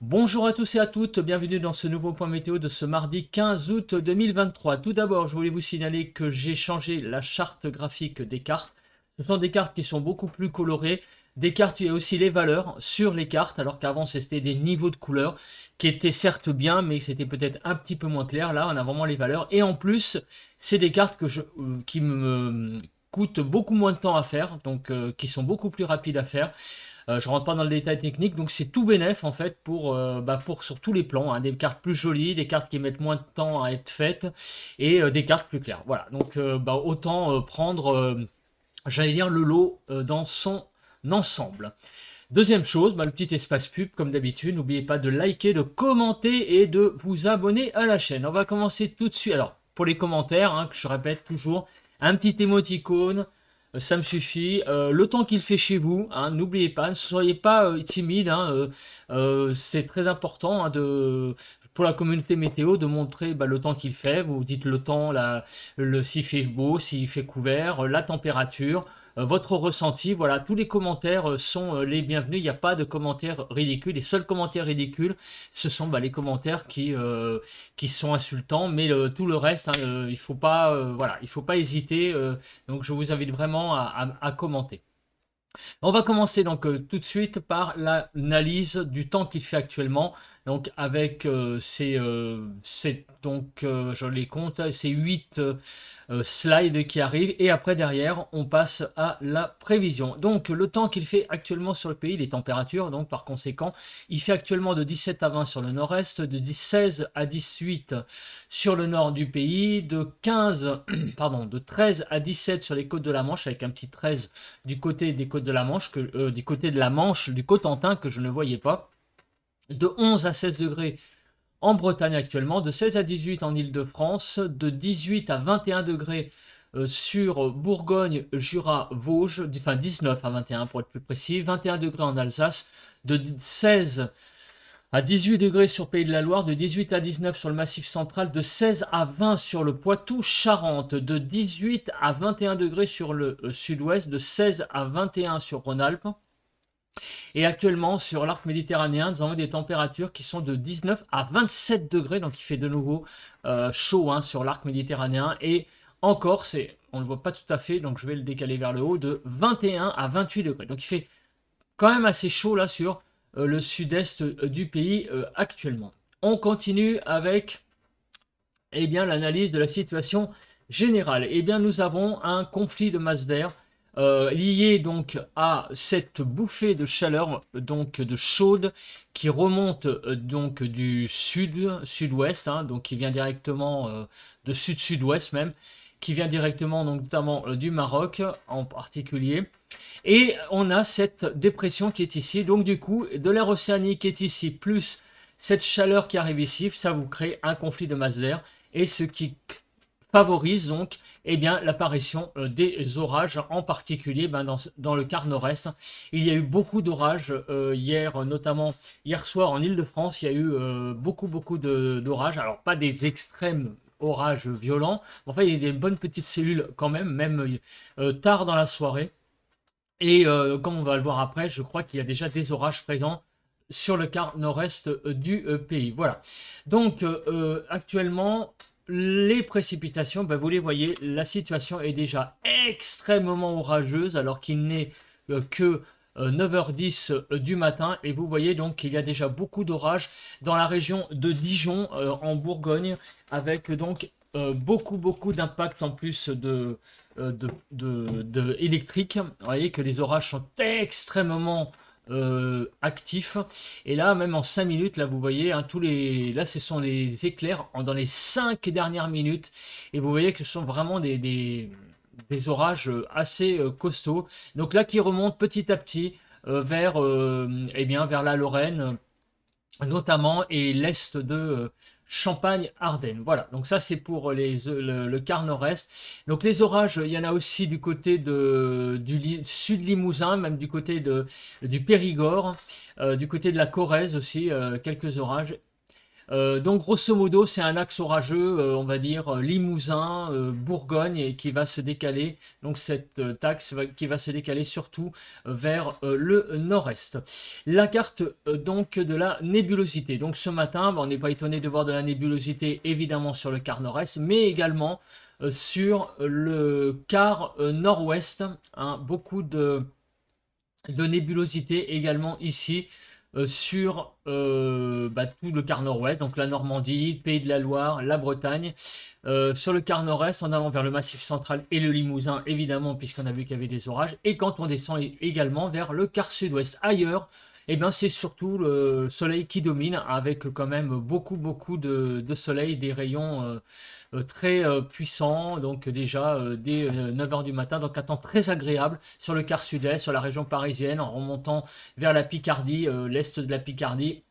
Bonjour à tous et à toutes, bienvenue dans ce nouveau point météo de ce mardi 15 août 2023. Tout d'abord, je voulais vous signaler que j'ai changé la charte graphique des cartes. Ce sont des cartes qui sont beaucoup plus colorées, des cartes où il y a aussi les valeurs sur les cartes, alors qu'avant c'était des niveaux de couleurs qui étaient certes bien, mais c'était peut-être un petit peu moins clair. Là, on a vraiment les valeurs. Et en plus, c'est des cartes qui me coûtent beaucoup moins de temps à faire, donc qui sont beaucoup plus rapides à faire. Je rentre pas dans le détail technique, donc c'est tout bénef en fait pour sur tous les plans, hein, des cartes plus jolies, des cartes qui mettent moins de temps à être faites et des cartes plus claires. Voilà, donc autant prendre, j'allais dire, le lot dans son ensemble. Deuxième chose, le petit espace pub comme d'habitude, n'oubliez pas de liker, de commenter et de vous abonner à la chaîne. On va commencer tout de suite. Alors, pour les commentaires, hein, que je répète toujours, un petit émoticône, ça me suffit. Le temps qu'il fait chez vous, hein, n'oubliez pas, ne soyez pas timide. Hein, c'est très important pour la communauté météo de montrer le temps qu'il fait. Vous dites le temps, s'il fait beau, s'il fait couvert, la température. Votre ressenti, voilà, tous les commentaires sont les bienvenus, il n'y a pas de commentaires ridicules. Les seuls commentaires ridicules, ce sont les commentaires qui sont insultants, mais tout le reste, hein, il faut pas, voilà, il faut pas hésiter, donc je vous invite vraiment à commenter. On va commencer donc tout de suite par l'analyse du temps qu'il fait actuellement. Donc avec je les compte, ces 8 slides qui arrivent et après derrière on passe à la prévision. Donc le temps qu'il fait actuellement sur le pays, les températures, donc par conséquent, il fait actuellement de 17 à 20 sur le nord-est, de 16 à 18 sur le nord du pays, de 15, pardon, de 13 à 17 sur les côtes de la Manche avec un petit 13 du côté des côtes de la Manche, du côté de la Manche, du Cotentin que je ne voyais pas, de 11 à 16 degrés en Bretagne actuellement, de 16 à 18 en Île-de-France, de 18 à 21 degrés sur Bourgogne, Jura, Vosges, enfin 19 à 21 pour être plus précis, 21 degrés en Alsace, de 16 à 18 degrés sur Pays de la Loire, de 18 à 19 sur le Massif central, de 16 à 20 sur le Poitou-Charentes, de 18 à 21 degrés sur le sud-ouest, de 16 à 21 sur Rhône-Alpes. Et actuellement, sur l'arc méditerranéen, nous avons des températures qui sont de 19 à 27 degrés, donc il fait de nouveau chaud hein, sur l'arc méditerranéen. Et encore, on ne le voit pas tout à fait, donc je vais le décaler vers le haut, de 21 à 28 degrés. Donc il fait quand même assez chaud là sur le sud-est du pays actuellement. On continue avec l'analyse de la situation générale. Nous avons un conflit de masse d'air lié donc à cette bouffée de chaleur donc de chaude qui remonte donc du sud-ouest, hein, donc qui vient directement de sud-sud-ouest même, qui vient directement donc notamment du Maroc en particulier. Et on a cette dépression qui est ici, donc du coup de l'air océanique qui est ici plus cette chaleur qui arrive ici, ça vous crée un conflit de masse d'air et ce qui favorise donc l'apparition des orages, en particulier dans le quart nord-est. Il y a eu beaucoup d'orages hier, notamment hier soir en Île-de-France, il y a eu beaucoup d'orages, alors pas des extrêmes orages violents, enfin il y a des bonnes petites cellules quand même tard dans la soirée. Et comme on va le voir après, je crois qu'il y a déjà des orages présents sur le quart nord-est du pays. Voilà. Donc actuellement, les précipitations, vous les voyez, la situation est déjà extrêmement orageuse alors qu'il n'est que 9h10 du matin. Et vous voyez donc qu'il y a déjà beaucoup d'orages dans la région de Dijon en Bourgogne avec donc beaucoup d'impact en plus électrique. Vous voyez que les orages sont extrêmement actifs. Et là, même en 5 minutes, là, vous voyez, hein, là, ce sont les éclairs dans les 5 dernières minutes. Et vous voyez que ce sont vraiment des orages assez costauds. Donc là, qui remontent petit à petit vers la Lorraine, notamment, et l'est de Champagne-Ardenne. Voilà, donc ça c'est pour le quart nord-est. Donc les orages, il y en a aussi du côté du sud Limousin, même du côté du Périgord, du côté de la Corrèze aussi, quelques orages. Donc grosso modo, c'est un axe orageux, on va dire Limousin, Bourgogne, et qui va se décaler. Donc cette axe qui va se décaler surtout vers le nord-est. La carte donc de la nébulosité. Donc ce matin, on n'est pas étonné de voir de la nébulosité évidemment sur le quart nord-est, mais également sur le quart nord-ouest. Hein, beaucoup de nébulosité également ici sur tout le quart nord-ouest, donc la Normandie, Pays de la Loire, la Bretagne. Sur le quart nord-est, en allant vers le Massif central et le Limousin, évidemment, puisqu'on a vu qu'il y avait des orages. Et quand on descend également vers le quart sud-ouest, ailleurs, eh bien, c'est surtout le soleil qui domine, avec quand même beaucoup de soleil, des rayons très puissants, donc déjà dès 9 h du matin, donc un temps très agréable sur le quart sud-est, sur la région parisienne, en remontant vers la Picardie, l'est de la Picardie,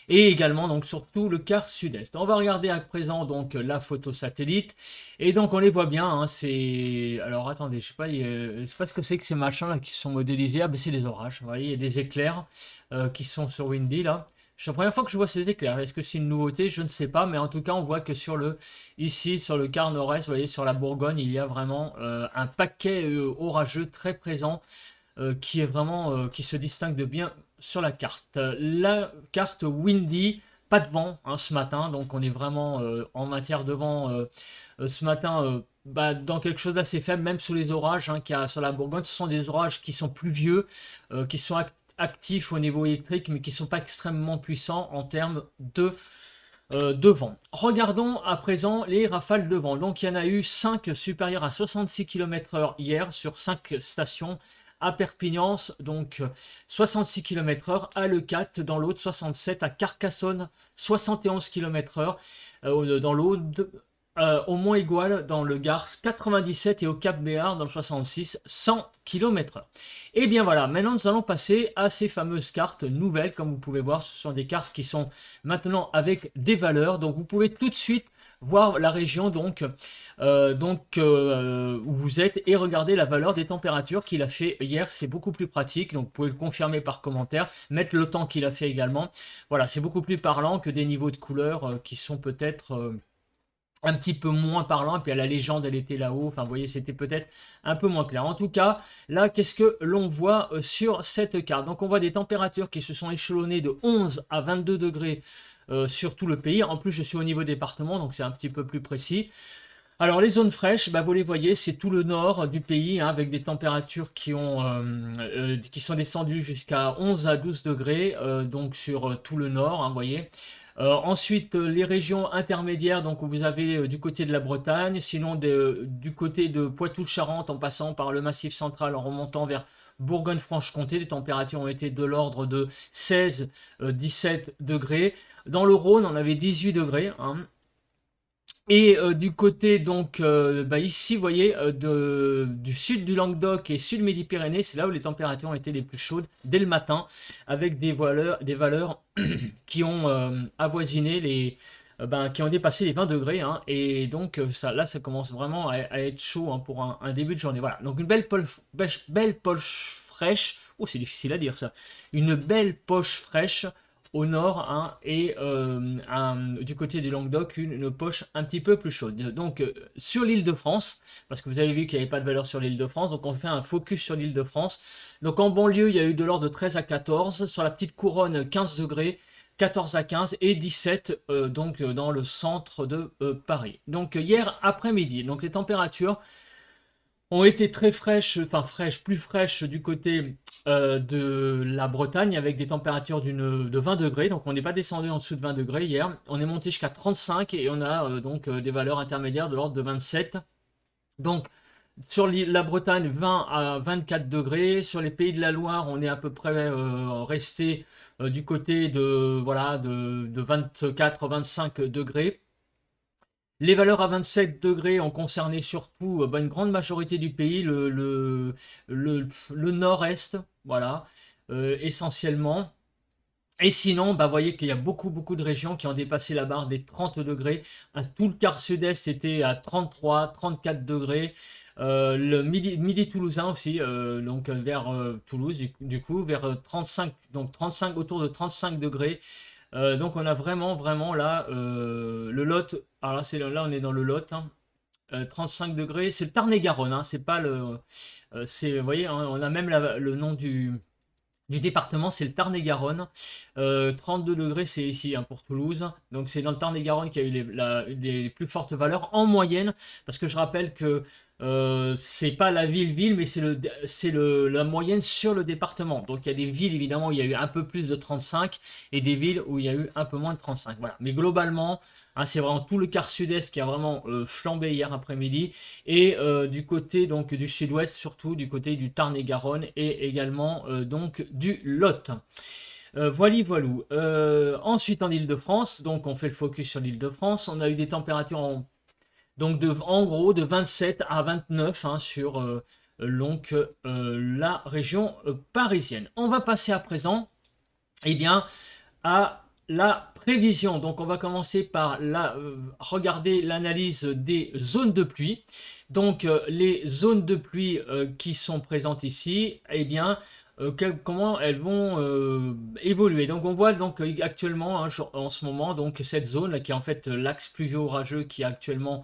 et également donc surtout le quart sud-est. On va regarder à présent donc la photo satellite, et donc on les voit bien, hein, c'est... Alors attendez, je sais pas ce que c'est que ces machins là qui sont modélisés. Ah ben c'est des orages, vous voyez, il y a des éclairs qui sont sur Windy là. C'est la première fois que je vois ces éclairs. Est-ce que c'est une nouveauté? Je ne sais pas, mais en tout cas on voit que ici sur le quart nord-est, vous voyez, sur la Bourgogne, il y a vraiment un paquet orageux très présent, qui est vraiment qui se distingue de bien sur la carte. La carte windy, pas de vent hein, ce matin, donc on est vraiment en matière de vent ce matin dans quelque chose d'assez faible, même sous les orages hein, qu'il y a sur la Bourgogne. Ce sont des orages qui sont pluvieux, qui sont actifs au niveau électrique, mais qui ne sont pas extrêmement puissants en termes de vent. Regardons à présent les rafales de vent. Donc il y en a eu 5 supérieures à 66 km/h hier sur 5 stations. À Perpignan, donc 66 km/h, à Leucate dans l'Aude, 67, à Carcassonne, 71 km/h, dans l'Aude, au Mont-Aigual dans le Gard, 97, et au Cap Béar dans le 66, 100 km/h. Et bien voilà, maintenant nous allons passer à ces fameuses cartes nouvelles. Comme vous pouvez voir, ce sont des cartes qui sont maintenant avec des valeurs, donc vous pouvez tout de suite voir la région donc, où vous êtes, et regarder la valeur des températures qu'il a fait hier. C'est beaucoup plus pratique, donc vous pouvez le confirmer par commentaire, mettre le temps qu'il a fait également. Voilà, c'est beaucoup plus parlant que des niveaux de couleurs qui sont peut-être un petit peu moins parlant, et puis la légende elle était là-haut, enfin vous voyez, c'était peut-être un peu moins clair. En tout cas, là qu'est-ce que l'on voit sur cette carte? Donc on voit des températures qui se sont échelonnées de 11 à 22 degrés sur tout le pays. En plus je suis au niveau département, donc c'est un petit peu plus précis. Alors les zones fraîches, vous les voyez, c'est tout le nord du pays, hein, avec des températures qui sont descendues jusqu'à 11 à 12 degrés, donc sur tout le nord, hein, vous voyez. Ensuite, les régions intermédiaires, donc vous avez du côté de la Bretagne, sinon du côté de Poitou-Charentes, en passant par le Massif central, en remontant vers Bourgogne-Franche-Comté, les températures ont été de l'ordre de 16-17 degrés. Dans le Rhône, on avait 18 degrés. Hein. Et du côté, donc, ici, vous voyez, du sud du Languedoc et sud Midi-Pyrénées, c'est là où les températures ont été les plus chaudes dès le matin, avec des valeurs qui ont avoisiné qui ont dépassé les 20 degrés. Hein, et donc, là, ça commence vraiment à être chaud hein, pour un début de journée. Voilà, donc une belle poche fraîche. Oh, c'est difficile à dire ça. Une belle poche fraîche au nord, hein, et du côté du Languedoc, une poche un petit peu plus chaude. Donc sur l'île de France, parce que vous avez vu qu'il n'y avait pas de valeur sur l'île de France, donc on fait un focus sur l'île de France. Donc en banlieue, il y a eu de l'ordre de 13 à 14, sur la petite couronne 15 degrés, 14 à 15 et 17 donc dans le centre de Paris. Donc hier après-midi, donc les températures ont été très fraîches, plus fraîches du côté de la Bretagne, avec des températures de 20 degrés. Donc on n'est pas descendu en dessous de 20 degrés hier. On est monté jusqu'à 35 et on a des valeurs intermédiaires de l'ordre de 27. Donc sur la Bretagne, 20 à 24 degrés. Sur les Pays de la Loire, on est à peu près resté du côté de 24-25 degrés. Les valeurs à 27 degrés ont concerné surtout une grande majorité du pays, le nord-est, voilà, essentiellement. Et sinon, vous voyez qu'il y a beaucoup de régions qui ont dépassé la barre des 30 degrés. Tout le quart sud-est, c'était à 33, 34 degrés. Le midi toulousain aussi, donc vers Toulouse, du coup, vers 35, donc 35, autour de 35 degrés. Donc on a vraiment là le Lot. Alors là, là on est dans le Lot, hein. 35 degrés, c'est le Tarn-et-Garonne, hein, c'est pas le. Vous voyez, hein, on a même le nom du département, c'est le Tarn-et-Garonne. 32 degrés, c'est ici, hein, pour Toulouse. Donc c'est dans le Tarn-et-Garonne qu'il y a eu les plus fortes valeurs en moyenne. Parce que je rappelle que c'est pas la ville-ville, mais c'est la moyenne sur le département. Donc il y a des villes, évidemment, où il y a eu un peu plus de 35 et des villes où il y a eu un peu moins de 35. Voilà. Mais globalement, hein, c'est vraiment tout le quart sud-est qui a vraiment flambé hier après-midi. Et du côté donc du sud-ouest, surtout du côté du Tarn-et-Garonne et également donc du Lot. Voilou. Ensuite en Île-de-France, donc on fait le focus sur l'Île-de-France, on a eu des températures en gros de 27 à 29, hein, sur la région parisienne. On va passer à présent eh bien, à la prévision. Donc on va commencer par regarder l'analyse des zones de pluie. Donc les zones de pluie qui sont présentes ici, eh bien, comment elles vont évoluer. Donc on voit donc actuellement, hein, en ce moment, donc cette zone là qui est en fait l'axe pluvio-orageux qui est actuellement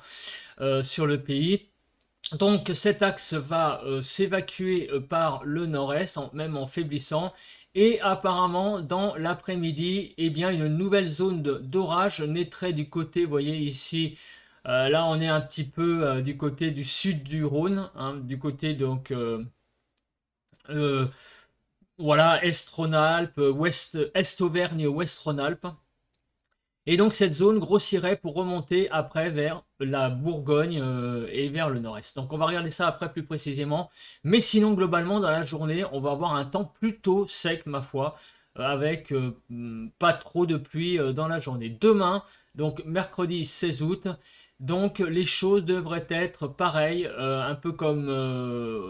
sur le pays. Donc cet axe va s'évacuer par le nord-est, même en faiblissant. Et apparemment, dans l'après-midi, eh bien, une nouvelle zone d'orage naîtrait du côté, vous voyez ici, là on est un petit peu du côté du sud du Rhône, hein, du côté donc, voilà, Est-Rhône-Alpes, Est-Auvergne, Ouest-Rhône-Alpes. Et donc cette zone grossirait pour remonter après vers la Bourgogne et vers le nord-est. Donc on va regarder ça après plus précisément. Mais sinon globalement dans la journée, on va avoir un temps plutôt sec ma foi, avec pas trop de pluie dans la journée. Demain, donc mercredi 16 août, donc les choses devraient être pareilles, un peu comme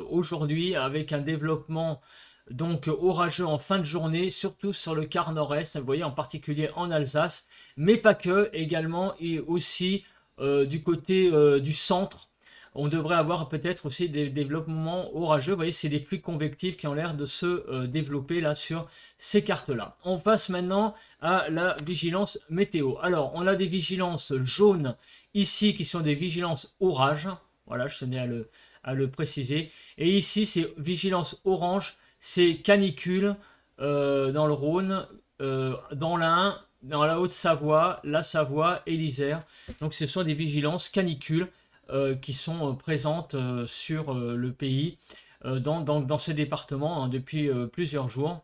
aujourd'hui, avec un développement donc orageux en fin de journée, surtout sur le quart nord-est, vous voyez en particulier en Alsace, mais pas que, également et aussi du côté du centre. On devrait avoir peut-être aussi des développements orageux. Vous voyez, c'est des pluies convectives qui ont l'air de se développer là sur ces cartes-là. On passe maintenant à la vigilance météo. Alors, on a des vigilances jaunes ici qui sont des vigilances orage. Voilà, je tenais à le préciser. Et ici, c'est vigilance orange, c'est canicule dans le Rhône, dans l'Ain, dans la Haute-Savoie, la Savoie et l'Isère. Donc ce sont des vigilances canicules qui sont présentes sur le pays, dans ces départements, hein, depuis plusieurs jours,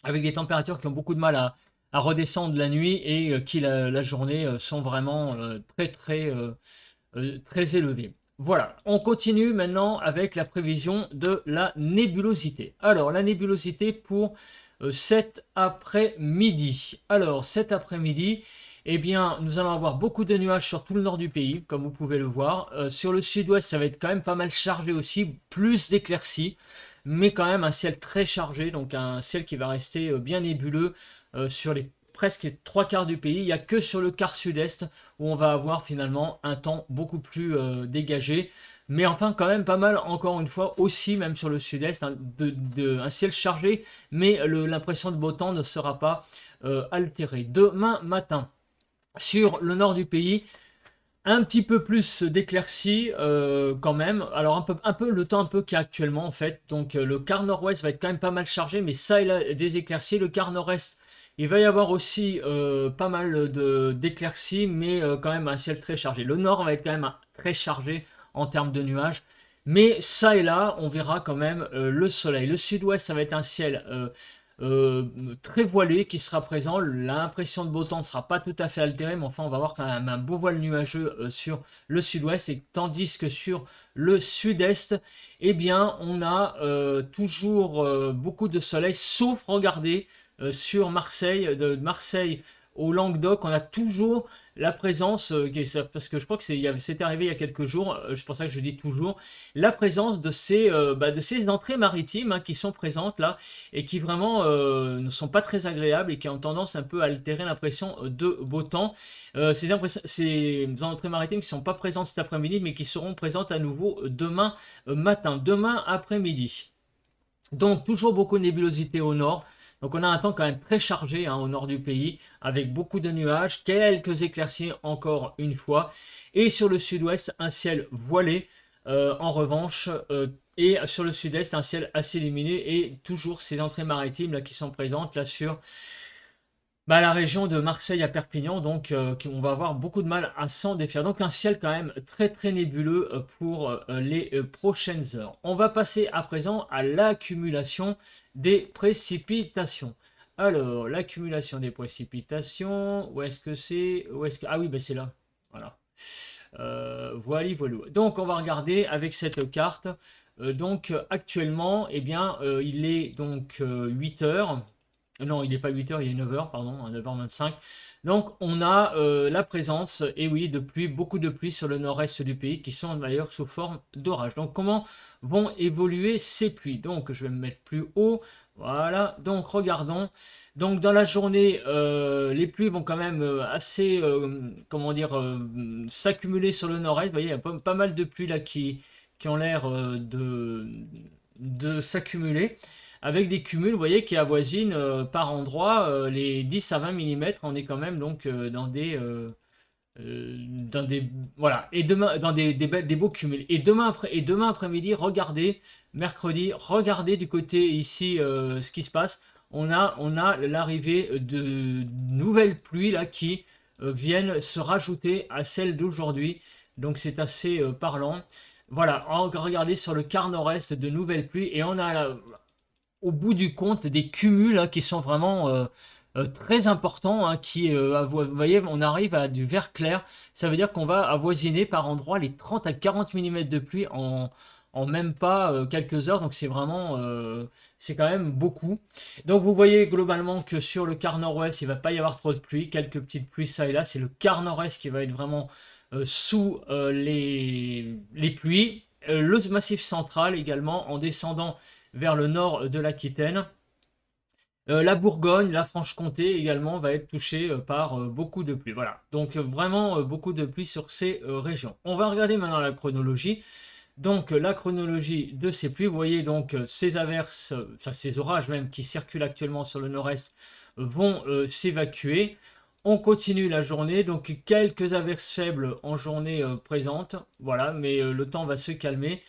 avec des températures qui ont beaucoup de mal à redescendre la nuit et qui la journée sont vraiment très élevées. Voilà, on continue maintenant avec la prévision de la nébulosité. Alors, la nébulosité pour cet après-midi. Alors, cet après-midi, eh bien, nous allons avoir beaucoup de nuages sur tout le nord du pays, comme vous pouvez le voir. Sur le sud-ouest, ça va être quand même pas mal chargé aussi, plus d'éclaircies, mais quand même un ciel très chargé, donc un ciel qui va rester bien nébuleux sur presque les trois quarts du pays. Il n'y a que sur le quart sud-est où on va avoir finalement un temps beaucoup plus dégagé. Mais enfin, quand même pas mal, encore une fois, aussi, même sur le sud-est, hein, un ciel chargé, mais l'impression de beau temps ne sera pas altérée. Demain matin, sur le nord du pays, un petit peu plus d'éclaircies quand même. Alors un peu le temps un peu qu'il y a actuellement en fait. Donc le quart nord-ouest va être quand même pas mal chargé, mais ça il a des éclaircies. Le quart nord-est, il va y avoir aussi pas mal d'éclaircies, mais quand même un ciel très chargé. Le nord va être quand même très chargé en termes de nuages. Mais ça et là, on verra quand même le soleil. Le sud-ouest, ça va être un ciel très voilé qui sera présent. L'impression de beau temps ne sera pas tout à fait altérée, mais enfin on va avoir quand même un beau voile nuageux sur le sud-ouest, et tandis que sur le sud-est, eh bien on a toujours beaucoup de soleil, sauf regardez sur Marseille, de Marseille au Languedoc, on a toujours la présence, parce que je crois que c'était arrivé il y a quelques jours, c'est pour ça que je dis toujours, la présence de ces entrées maritimes, hein, qui sont présentes là, et qui vraiment ne sont pas très agréables et qui ont tendance un peu à altérer l'impression de beau temps. Ces entrées maritimes qui ne sont pas présentes cet après-midi, mais qui seront présentes à nouveau demain matin, demain après-midi. Donc toujours beaucoup de nébulosité au nord, Donc on a un temps quand même très chargé au nord du pays, avec beaucoup de nuages, quelques éclaircies encore une fois. Et sur le sud-ouest, un ciel voilé, en revanche, et sur le sud-est, un ciel assez lumineux, et toujours ces entrées maritimes là, qui sont présentes là sur la région de Marseille à Perpignan, donc on va avoir beaucoup de mal à s'en défaire. Donc un ciel quand même très très nébuleux pour les prochaines heures. On va passer à présent à l'accumulation des précipitations. Alors, l'accumulation des précipitations, où est-ce que c'est? Ah oui, ben c'est là. Voilà. Voilà. Donc on va regarder avec cette carte. Donc actuellement, eh bien, il est donc 8 heures. Non, il n'est pas 8 heures, il est 9 heures, pardon, à 9h25. Donc, on a la présence, et oui, de pluie, beaucoup de pluie sur le nord-est du pays, qui sont d'ailleurs sous forme d'orage. Donc, comment vont évoluer ces pluies? Donc, je vais me mettre plus haut. Voilà, donc regardons. Donc, dans la journée, les pluies vont quand même assez, comment dire, s'accumuler sur le nord-est. Vous voyez, il y a pas mal de pluie là qui ont l'air de s'accumuler, avec des cumuls, vous voyez, qui avoisinent par endroit les 10 à 20 mm. On est quand même donc dans des voilà, et demain dans des beaux cumuls. Et demain après-midi, regardez, mercredi, regardez du côté ici ce qui se passe. On a l'arrivée de nouvelles pluies là qui viennent se rajouter à celles d'aujourd'hui. Donc c'est assez parlant. Voilà, regardez sur le quart nord-est de nouvelles pluies, et on a au bout du compte des cumuls qui sont vraiment très importants, vous voyez, on arrive à du vert clair. Ça veut dire qu'on va avoisiner par endroits les 30 à 40 mm de pluie en même pas quelques heures. Donc c'est vraiment, c'est quand même beaucoup. Donc vous voyez globalement que sur le quart nord-ouest, il ne va pas y avoir trop de pluie. Quelques petites pluies ça et là. C'est le quart nord-est qui va être vraiment sous les pluies. Le massif central également, en descendant vers le nord de l'Aquitaine. La Bourgogne, la Franche-Comté également va être touchée par beaucoup de pluie. Voilà, donc vraiment beaucoup de pluie sur ces régions. On va regarder maintenant la chronologie. Donc la chronologie de ces pluies, vous voyez donc ces averses, enfin ces orages même qui circulent actuellement sur le nord-est vont s'évacuer. On continue la journée, donc quelques averses faibles en journée présente, voilà, mais le temps va se calmer.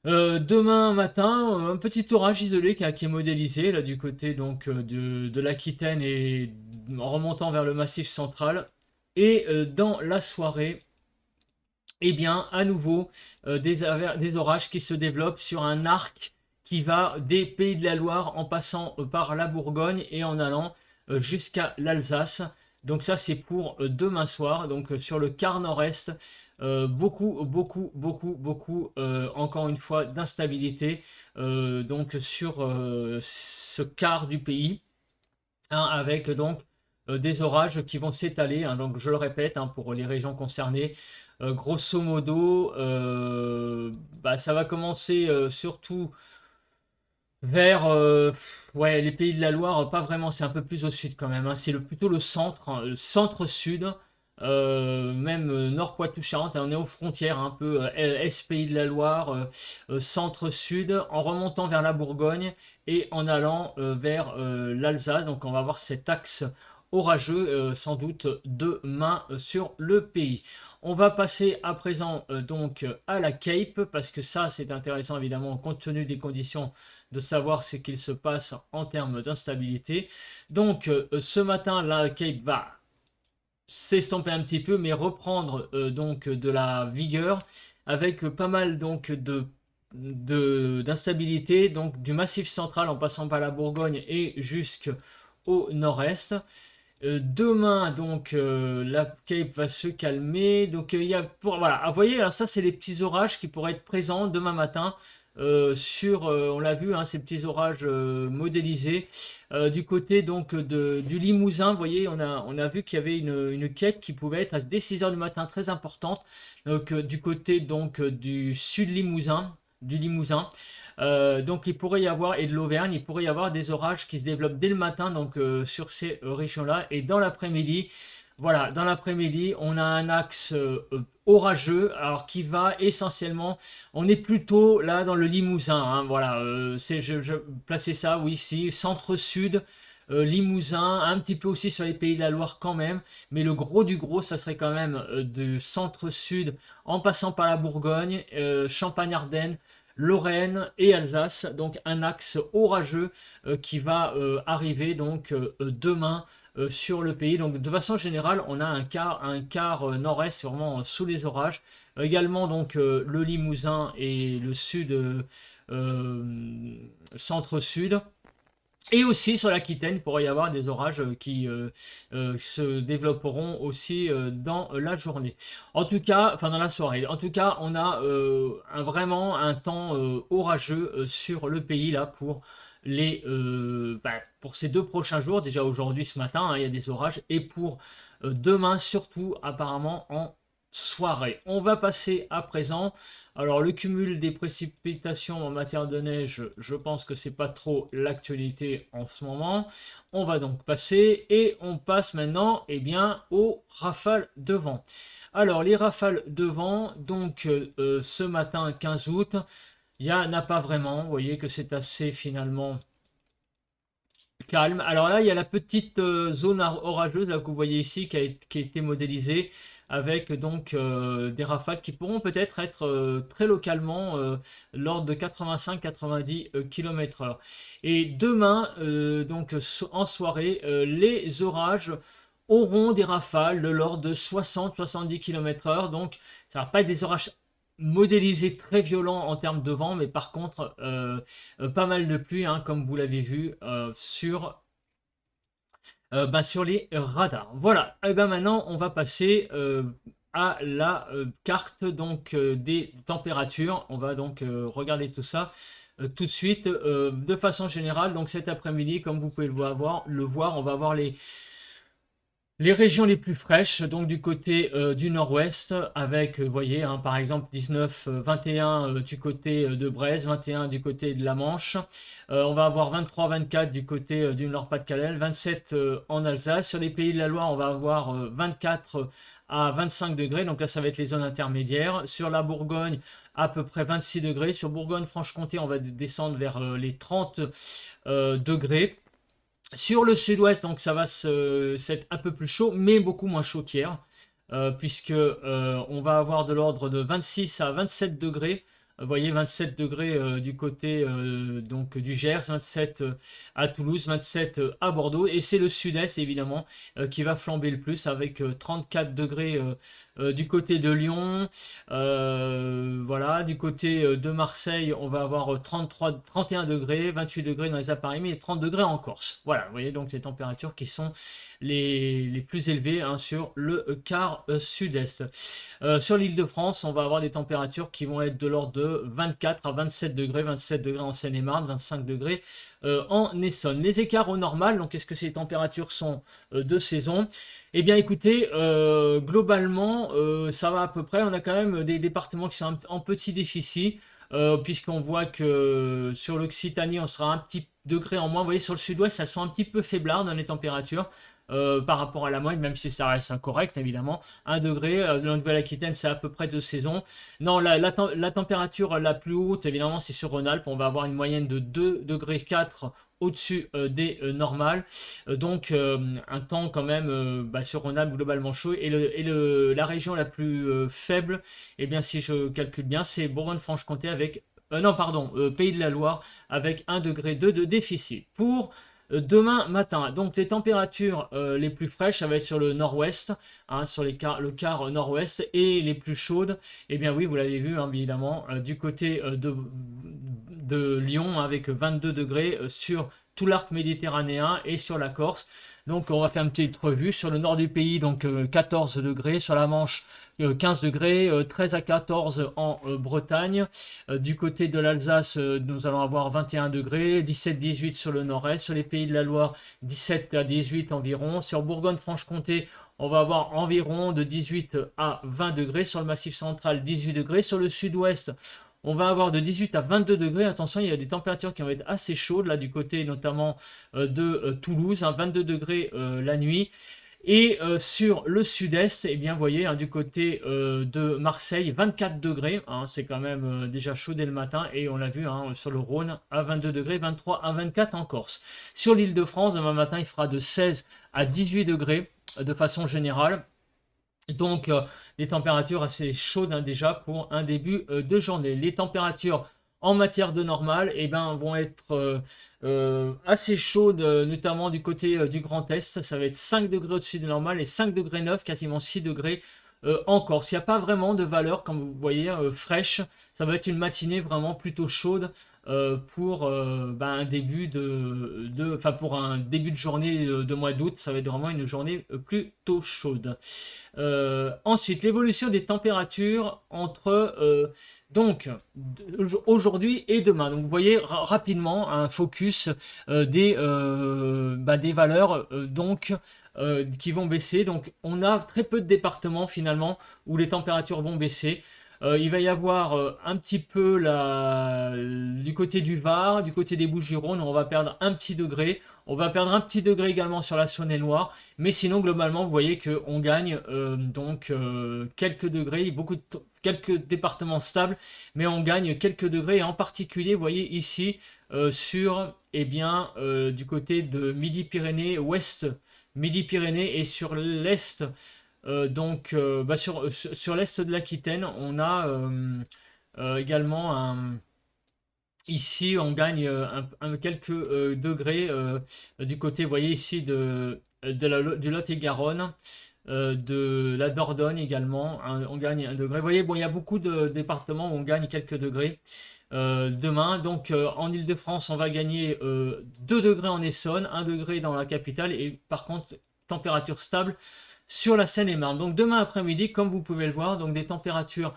Demain matin, un petit orage isolé qui est modélisé là du côté donc de l'Aquitaine et en remontant vers le massif central. Et dans la soirée, eh bien, à nouveau, des orages qui se développent sur un arc qui va des Pays de la Loire en passant par la Bourgogne et en allant jusqu'à l'Alsace. Donc ça, c'est pour demain soir. Donc sur le quart nord-est, beaucoup, encore une fois, d'instabilité donc sur ce quart du pays, avec donc des orages qui vont s'étaler. Donc je le répète, pour les régions concernées, grosso modo, ça va commencer surtout vers ouais, les Pays de la Loire, pas vraiment, c'est un peu plus au sud quand même. C'est plutôt le centre, le centre-sud, même Nord-Poitou-Charentes. On est aux frontières, un peu Est-Pays de la Loire, centre-sud, en remontant vers la Bourgogne et en allant vers l'Alsace. Donc on va avoir cet axe orageux sans doute demain sur le pays. On va passer à présent donc à la Cape, parce que ça c'est intéressant évidemment compte tenu des conditions de savoir ce qu'il se passe en termes d'instabilité. Donc ce matin la Cape va s'estomper un petit peu mais reprendre donc de la vigueur, avec pas mal donc d'instabilité, donc du massif central en passant par la Bourgogne et jusqu'au nord-est. Demain, donc, la Cape va se calmer. Donc, il y a voilà. Vous voyez, alors ça, c'est les petits orages qui pourraient être présents demain matin on l'a vu, ces petits orages modélisés. Du côté donc du Limousin, vous voyez, on a vu qu'il y avait une Cape qui pouvait être dès 6 h du matin très importante. Donc, du côté donc du sud Limousin, donc il pourrait y avoir, et de l'Auvergne, il pourrait y avoir des orages qui se développent dès le matin donc sur ces régions-là. Et dans l'après-midi, voilà, dans l'après-midi, on a un axe orageux, alors qui va essentiellement, on est plutôt là dans le Limousin, hein, voilà, je plaçais ça, oui, ici, centre-sud, Limousin, un petit peu aussi sur les Pays de la Loire quand même, mais le gros du gros, ça serait quand même du centre-sud, en passant par la Bourgogne, Champagne-Ardenne, Lorraine et Alsace, donc un axe orageux qui va arriver donc demain sur le pays. Donc de façon générale, on a un quart nord-est vraiment sous les orages. Également donc le Limousin et le sud, centre-sud. Et aussi sur l'Aquitaine, il pourrait y avoir des orages qui se développeront aussi dans la journée. En tout cas, enfin dans la soirée. En tout cas, on a vraiment un temps orageux sur le pays là pour ces 2 prochains jours. Déjà aujourd'hui, ce matin, hein, il y a des orages. Et pour demain, surtout apparemment en soirée. On va passer à présent. Alors le cumul des précipitations en matière de neige, je pense que c'est pas trop l'actualité en ce moment. On va donc passer et on passe maintenant aux rafales de vent. Alors les rafales de vent, donc ce matin 15 août, il n'y en a pas vraiment. Vous voyez que c'est assez finalement calme. Alors là, il y a la petite zone orageuse là, que vous voyez ici qui a été modélisée avec donc des rafales qui pourront peut-être être très localement l'ordre de 85-90 km/h. Et demain, donc en soirée, les orages auront des rafales de l'ordre de 60-70 km/h. Donc ça va pas être des orages modélisé très violent en termes de vent, mais par contre pas mal de pluie, hein, comme vous l'avez vu sur les radars. Voilà, et maintenant on va passer à la carte donc des températures. On va donc regarder tout ça tout de suite de façon générale. Donc cet après-midi, comme vous pouvez le voir, on va avoir les régions les plus fraîches, donc du côté du nord-ouest, avec, vous voyez, hein, par exemple 19, 21 du côté de Brest, 21 du côté de la Manche. On va avoir 23, 24 du côté du Nord-Pas-de-Calais, 27 en Alsace. Sur les Pays de la Loire, on va avoir 24 à 25 degrés, donc là ça va être les zones intermédiaires. Sur la Bourgogne, à peu près 26 degrés. Sur Bourgogne-Franche-Comté, on va descendre vers les 30 degrés. Sur le sud-ouest, donc ça va c'est un peu plus chaud, mais beaucoup moins chaud qu'hier, puisque on va avoir de l'ordre de 26 à 27 degrés. Vous voyez, 27 degrés du côté donc du Gers, 27 à Toulouse, 27 à Bordeaux. Et c'est le sud-est, évidemment, qui va flamber le plus, avec 34 degrés du côté de Lyon. Voilà, du côté de Marseille, on va avoir 31 degrés, 28 degrés dans les Apennines et 30 degrés en Corse. Voilà, vous voyez donc les températures qui sont les plus élevées, hein, sur le quart sud-est. Sur l'île de France, on va avoir des températures qui vont être de l'ordre de 24 à 27 degrés en Seine-et-Marne, 25 degrés en Essonne. Les écarts au normal, donc est-ce que ces températures sont de saison? Eh bien écoutez, globalement, ça va à peu près. On a quand même des départements qui sont en petit déficit, puisqu'on voit que sur l'Occitanie, on sera un petit degré en moins. Vous voyez, sur le sud-ouest, ça sont un petit peu faiblards dans les températures. Par rapport à la moyenne, même si ça reste incorrect évidemment. 1 degré, dans la Nouvelle-Aquitaine c'est à peu près de saison. Non, la température la plus haute évidemment c'est sur Rhône-Alpes, on va avoir une moyenne de 2 degrés 4 au-dessus des normales. Donc un temps quand même sur Rhône-Alpes globalement chaud. Et la région la plus faible, eh bien si je calcule bien, c'est Bourgogne-Franche-Comté avec... non pardon, Pays de la Loire avec 1 degré 2 de déficit. Pour demain matin, donc les températures les plus fraîches, ça va être sur le nord-ouest, hein, sur le quart nord-ouest, et les plus chaudes, eh bien oui, vous l'avez vu, hein, évidemment, du côté de Lyon, avec 22 degrés sur tout l'arc méditerranéen et sur la Corse. Donc on va faire une petite revue. Sur le nord du pays, donc 14 degrés, sur la Manche 15 degrés, 13 à 14 en Bretagne. Du côté de l'Alsace, nous allons avoir 21 degrés, 17-18 sur le nord-est. Sur les Pays de la Loire, 17 à 18 environ. Sur Bourgogne-Franche-Comté, on va avoir environ de 18 à 20 degrés. Sur le Massif central, 18 degrés. Sur le sud-ouest, on va avoir de 18 à 22 degrés. Attention, il y a des températures qui vont être assez chaudes, là, du côté notamment de Toulouse, hein, 22 degrés la nuit. Et sur le sud-est, eh bien, vous voyez, hein, du côté de Marseille, 24 degrés, hein, c'est quand même déjà chaud dès le matin, et on l'a vu hein, sur le Rhône, à 22 degrés, 23 à 24 en Corse. Sur l'île de France, demain matin, il fera de 16 à 18 degrés de façon générale. Donc, des températures assez chaudes hein, déjà pour un début de journée. Les températures en matière de normal eh ben, vont être assez chaudes, notamment du côté du Grand Est. Ça va être 5 degrés au-dessus de normal et 5 degrés 9, quasiment 6 degrés en Corse. Il n'y a pas vraiment de valeur, comme vous voyez, fraîche. Ça va être une matinée vraiment plutôt chaude pour un début pour un début de journée de mois d'août. Ça va être vraiment une journée plutôt chaude. Ensuite, l'évolution des températures entre donc aujourd'hui et demain. Donc vous voyez rapidement un focus des valeurs qui vont baisser. Donc on a très peu de départements finalement où les températures vont baisser. Il va y avoir un petit peu du côté du Var, du côté des Bouches-du-Rhône, on va perdre un petit degré. On va perdre un petit degré également sur la Saône-et-Loire. Mais sinon, globalement, vous voyez qu'on gagne quelques degrés, quelques départements stables, mais on gagne quelques degrés. Et en particulier, vous voyez ici, du côté de Midi-Pyrénées, ouest Midi-Pyrénées et sur l'est. Sur l'est de l'Aquitaine, on a également ici, on gagne quelques degrés du côté, vous voyez ici, du Lot-et-Garonne, de la Dordogne également, on gagne 1 degré. Vous voyez, bon, il y a beaucoup de départements où on gagne quelques degrés demain. Donc, en Ile-de-France, on va gagner 2 degrés en Essonne, 1 degré dans la capitale, et par contre, température stable sur la Seine-et-Marne. Donc demain après-midi, comme vous pouvez le voir, donc des températures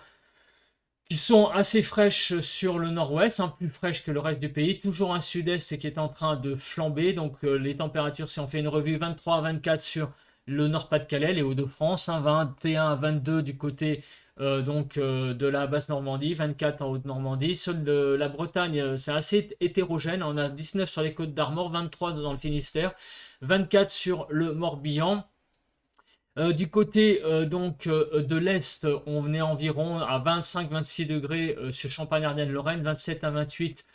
qui sont assez fraîches sur le nord-ouest, plus fraîches que le reste du pays. Toujours un sud-est qui est en train de flamber. Donc les températures, si on fait une revue, 23 à 24 sur le Nord-Pas-de-Calais, les Hauts-de-France, 21 à 22 du côté de la Basse-Normandie, 24 en Haute-Normandie. Sur la Bretagne, c'est assez hétérogène. On a 19 sur les Côtes d'Armor, 23 dans le Finistère, 24 sur le Morbihan. Du côté de l'Est, on est environ à 25-26 degrés sur Champagne-Ardenne-Lorraine, 27 à 28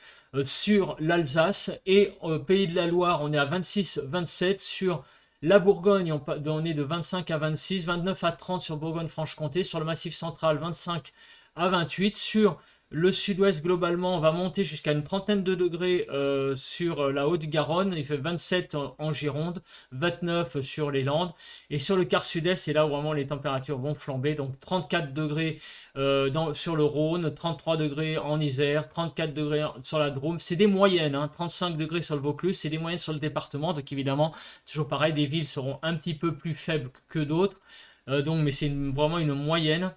sur l'Alsace. Et au Pays de la Loire, on est à 26-27 sur la Bourgogne, on est de 25 à 26, 29 à 30 sur Bourgogne-Franche-Comté. Sur le Massif central, 25 à 28. Sur le sud-ouest, globalement, on va monter jusqu'à une trentaine de degrés sur la Haute-Garonne. Il fait 27 en Gironde, 29 sur les Landes. Et sur le quart sud-est, c'est là où vraiment les températures vont flamber. Donc 34 degrés sur le Rhône, 33 degrés en Isère, 34 degrés sur la Drôme. C'est des moyennes, 35 degrés sur le Vaucluse, c'est des moyennes sur le département. Donc évidemment, toujours pareil, des villes seront un petit peu plus faibles que d'autres. Mais c'est vraiment une moyenne.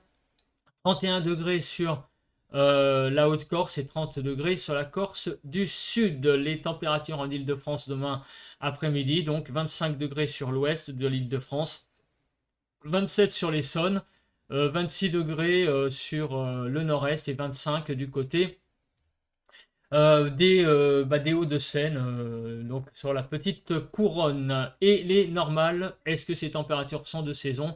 31 degrés sur la Haute-Corse et 30 degrés sur la Corse du Sud. Les températures en Île-de-France demain après-midi, donc 25 degrés sur l'ouest de l'Île-de-France, 27 sur l'Essonne, 26 degrés sur le nord-est et 25 du côté des Hauts-de-Seine, donc sur la petite couronne. Et les normales, est-ce que ces températures sont de saison?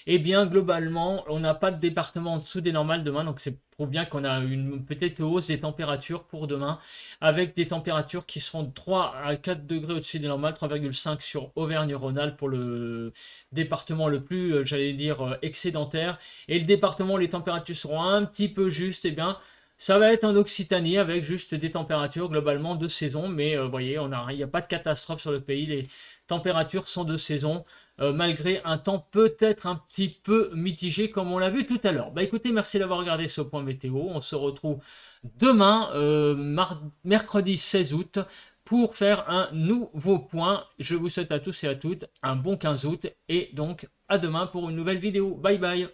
Eh bien, globalement, on n'a pas de département en dessous des normales demain, donc c'est prouve bien qu'on a une petite hausse des températures pour demain, avec des températures qui seront de 3 à 4 degrés au-dessus des normales, 3,5 sur Auvergne-Rhône-Alpes pour le département le plus, j'allais dire, excédentaire. Et le département où les températures seront un petit peu justes, eh bien, ça va être en Occitanie avec juste des températures globalement de saison, mais vous voyez, il n'y a pas de catastrophe sur le pays, les températures sont de saison, malgré un temps peut-être un petit peu mitigé comme on l'a vu tout à l'heure. Bah écoutez, merci d'avoir regardé ce point météo, on se retrouve demain, mercredi 16 août, pour faire un nouveau point. Je vous souhaite à tous et à toutes un bon 15 août, et donc à demain pour une nouvelle vidéo. Bye bye.